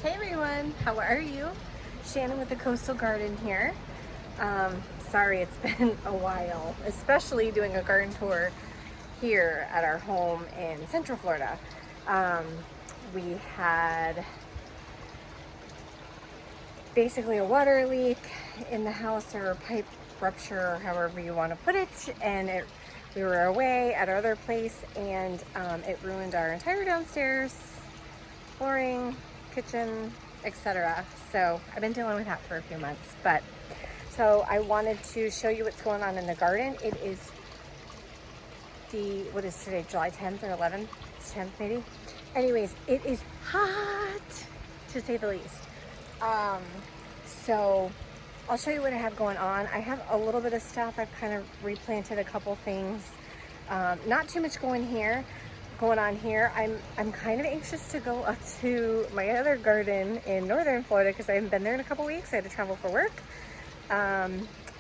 Hey everyone, how are you? Shannon with the Coastal Garden here. Sorry it's been a while, especially doing a garden tour here at our home in Central Florida. We had basically a water leak in the house, or a pipe rupture, or however you want to put it, and we were away at our other place, and it ruined our entire downstairs flooring, kitchen, etc. So I've been dealing with that for a few months, but so I wanted to show you what's going on in the garden. It is what is today, July 10th or 11th? It's 10th maybe. Anyways, it is hot to say the least. So I'll show you what I have going on. I have a little bit of stuff. I've kind of replanted a couple things. Not too much going on here. I'm kind of anxious to go up to my other garden in northern Florida because I haven't been there in a couple weeks. I had to travel for work. I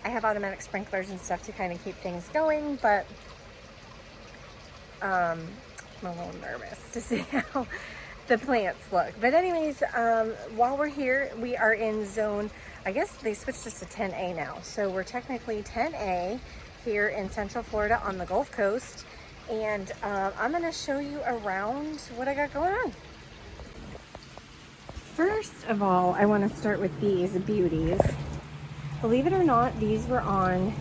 have automatic sprinklers and stuff to kind of keep things going, but I'm a little nervous to see how the plants look. But anyways, while we're here, we are in zone, I guess they switched us to 10A now. So we're technically 10A here in Central Florida on the Gulf Coast. And I'm gonna show you around what I got going on. First of all, I wanna start with these beauties. Believe it or not, these were on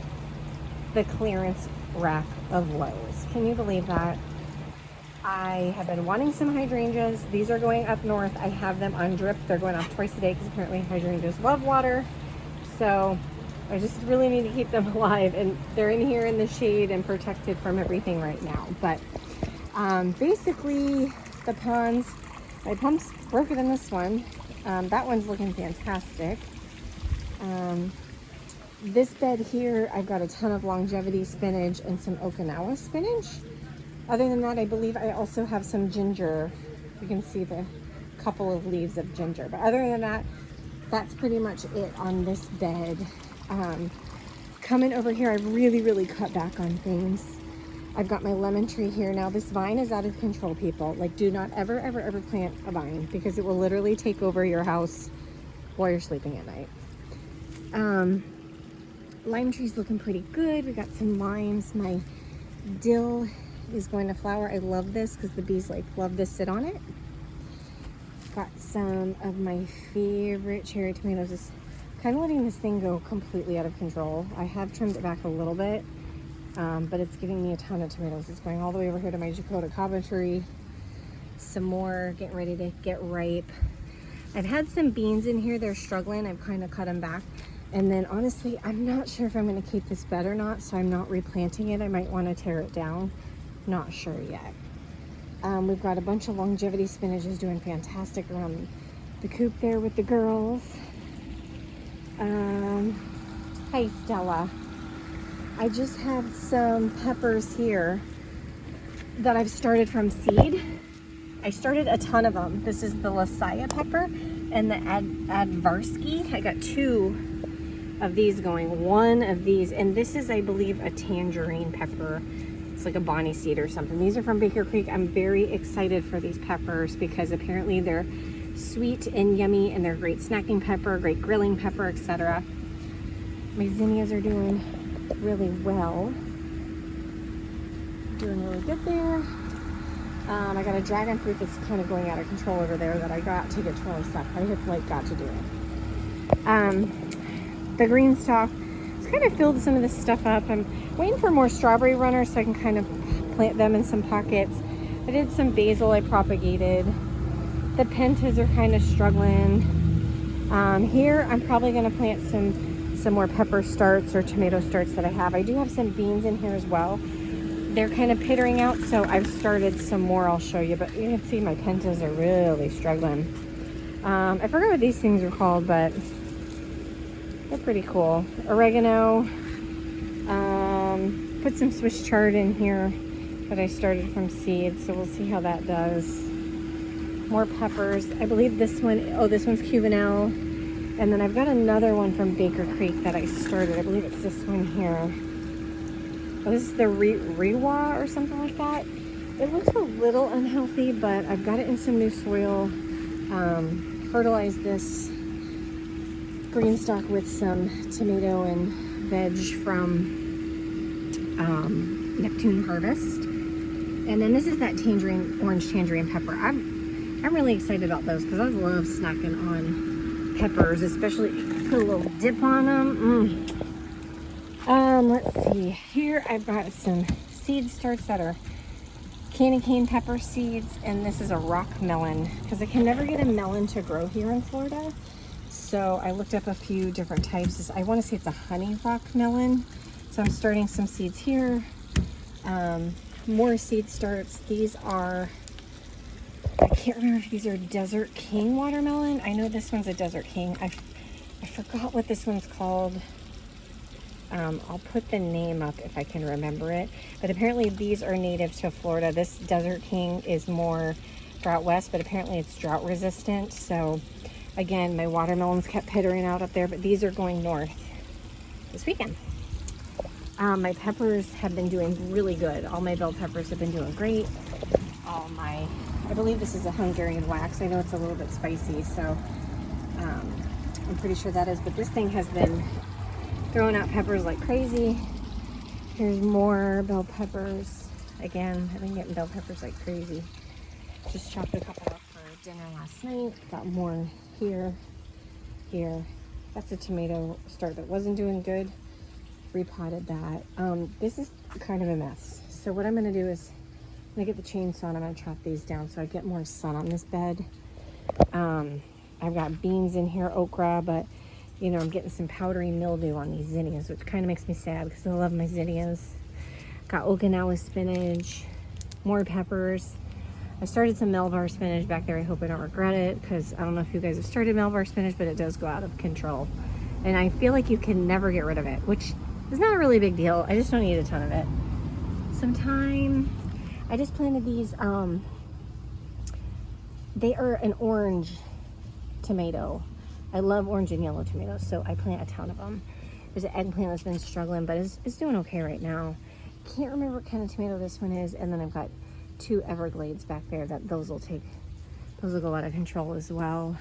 the clearance rack of Lowe's. Can you believe that? I have been wanting some hydrangeas. These are going up north. I have them on drip. They're going off twice a day because apparently hydrangeas love water. So I just really need to keep them alive, and they're in here in the shade and protected from everything right now. But basically the ponds, my pump's broken in this one. That one's looking fantastic. This bed here, I've got a ton of longevity spinach and some Okinawa spinach. Other than that, I believe I also have some ginger. You can see the couple of leaves of ginger. But other than that, that's pretty much it on this bed. Coming over here, I've really cut back on things. I've got my lemon tree here. Now this vine is out of control, people. Like, do not ever plant a vine, because it will literally take over your house while you're sleeping at night. Lime tree's looking pretty good. We got some limes. My dill is going to flower. I love this because the bees love to sit on it. Got some of my favorite cherry tomatoes. Just kind of letting this thing go completely out of control. I have trimmed it back a little bit, but it's giving me a ton of tomatoes. It's going all the way over here to my Dakota Cava tree. Some more getting ready to get ripe. I've had some beans in here. They're struggling. I've kind of cut them back. And then honestly, I'm not sure if I'm going to keep this bed or not, so I'm not replanting it. I might want to tear it down. Not sure yet. We've got a bunch of longevity spinaches doing fantastic around the coop there with the girls. Hi Stella. I just have some peppers here that I've started from seed. I started a ton of them. This is the Lasaya pepper and the Advarsky. I got 2 of these going, 1 of these, and this is, I believe, a tangerine pepper. It's like a Bonnie seed or something. These are from Baker Creek. I'm very excited for these peppers because apparently they're sweet and yummy, and they're great snacking pepper, great grilling pepper, etc. My zinnias are doing really well. Doing really good there. I got a dragon fruit that's kind of going out of control over there that I got to get totally stuck. I have got to do it. The green stalk, it's kind of filled some of this stuff up. I'm waiting for more strawberry runners so I can kind of plant them in some pockets. I did some basil I propagated. The pentas are kind of struggling. Here I'm probably going to plant some more pepper starts or tomato starts that I have. I do have some beans in here as well. They're kind of pittering out, so I've started some more. I'll show you, but you can see my pentas are really struggling. I forgot what these things are called, but they're pretty cool. Oregano. Put some Swiss chard in here that I started from seeds, so we'll see how that does. More peppers. I believe this one, this one's Cubanelle. And then I've got another one from Baker Creek that I started. I believe it's this one here. Oh, this is the Rewa or something like that. It looks a little unhealthy, but I've got it in some new soil. fertilized this green stalk with some tomato and veg from Neptune Harvest. And then this is that orange tangerine pepper. I'm really excited about those because I love snacking on peppers, especially put a little dip on them. Let's see. Here I've got some seed starts that are candy cane pepper seeds, and this is a rock melon because I can never get a melon to grow here in Florida. So I looked up a few different types. I want to say it's a honey rock melon. So I'm starting some seeds here. More seed starts. These are, I can't remember if these are Desert King watermelon. I know this one's a Desert King. I forgot what this one's called. I'll put the name up if I can remember it. But apparently these are native to Florida. This Desert King is more drought west, but apparently it's drought resistant. So again, my watermelons kept pittering out up there, but these are going north this weekend. My peppers have been doing really good. All my bell peppers have been doing great. I believe this is a Hungarian wax. I know it's a little bit spicy, so I'm pretty sure that is, but this thing has been throwing out peppers like crazy. Here's more bell peppers. Again, I've been getting bell peppers like crazy. Just chopped a couple up for dinner last night. Got more here. That's a tomato start that wasn't doing good. Repotted that. This is kind of a mess. So what I'm gonna do is I'm gonna get the chainsaw and I'm gonna chop these down so I get more sun on this bed. I've got beans in here, okra, but you know, I'm getting some powdery mildew on these zinnias, which kind of makes me sad because I love my zinnias. Got Okinawa spinach, more peppers. I started some Melbar spinach back there. I hope I don't regret it because I don't know if you guys have started Melbar spinach, but it does go out of control. And I feel like you can never get rid of it, which is not a really big deal. I just don't need a ton of it. Sometime, I just planted these, they are an orange tomato. I love orange and yellow tomatoes, so I plant a ton of them. There's an eggplant that's been struggling, but it's doing okay right now. Can't remember what kind of tomato this one is, and then I've got 2 Everglades back there that those will go out of control as well.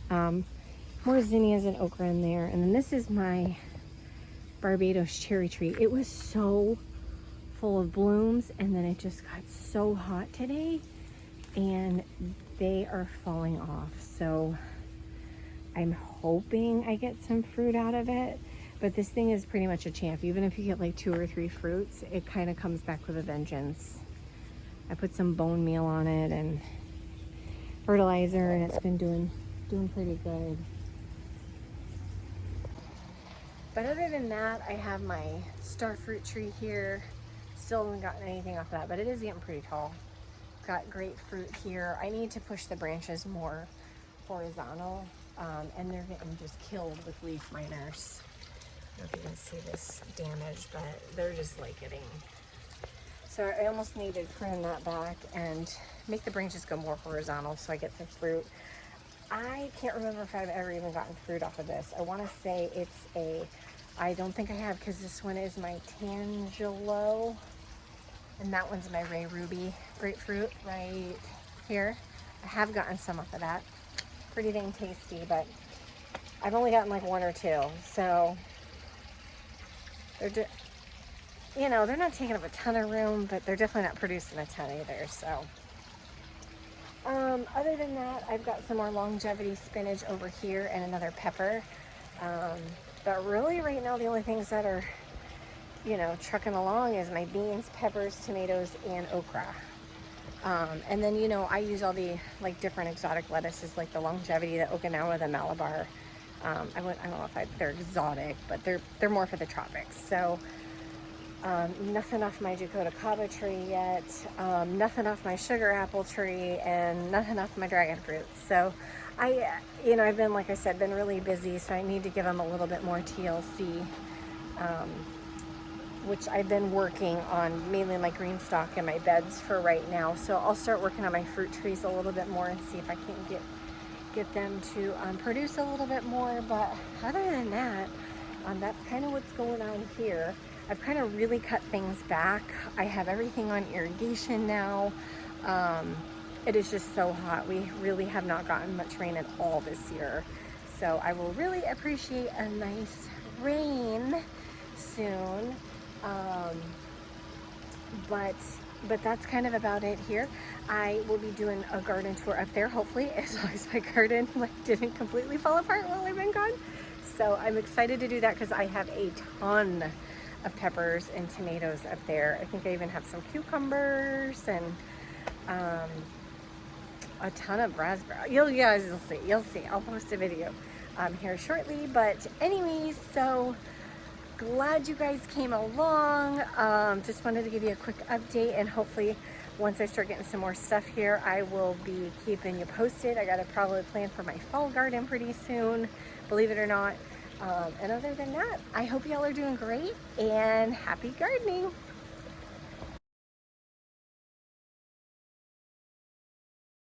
More zinnias and okra in there, and then this is my Barbados cherry tree. It was so full of blooms, and then it just got so hot today, and they are falling off. So I'm hoping I get some fruit out of it, but this thing is pretty much a champ. Even if you get like 2 or 3 fruits, it kind of comes back with a vengeance. I put some bone meal on it and fertilizer, and it's been doing pretty good. But other than that, I have my star fruit tree here. Still haven't gotten anything off of that, but it is getting pretty tall. Got grapefruit here. I need to push the branches more horizontal, and they're getting just killed with leaf miners. I don't know if you can see this damage, but they're just like getting. So I almost need to prune that back and make the branches go more horizontal so I get some fruit. I can't remember if I've ever even gotten fruit off of this. I want to say it's I don't think I have, because this one is my Tangelo, and that one's my Ray Ruby grapefruit right here. I have gotten some off of that. Pretty dang tasty, but I've only gotten like 1 or 2. So they're they're not taking up a ton of room, but they're definitely not producing a ton either. So other than that, I've got some more longevity spinach over here and another pepper. But really right now, the only things that are, trucking along is my beans, peppers, tomatoes, and okra. And then, I use all the different exotic lettuces, like the longevity, the Okinawa, the Malabar. I don't know if they're exotic, but they're more for the tropics. So nothing off my Dakota Kava tree yet, nothing off my sugar apple tree, and nothing off my dragon fruit. So I've been, like I said, been really busy, so I need to give them a little bit more TLC, which I've been working on mainly my green stalk and my beds for right now. So I'll start working on my fruit trees a little bit more and see if I can get them to produce a little bit more. But other than that, that's kind of what's going on here. I've kind of really cut things back. I have everything on irrigation now. it is just so hot. We really have not gotten much rain at all this year. So I will really appreciate a nice rain soon. But that's kind of about it here. I will be doing a garden tour up there, hopefully, as long as my garden didn't completely fall apart while I've been gone. So I'm excited to do that because I have a ton of peppers and tomatoes up there. I think I even have some cucumbers and a ton of raspberry. You guys will see. You'll see. I'll post a video here shortly. But anyways, so glad you guys came along. Just wanted to give you a quick update, and hopefully once I start getting some more stuff here, I will be keeping you posted. I got to probably plan for my fall garden pretty soon, believe it or not. And other than that, I hope y'all are doing great and happy gardening.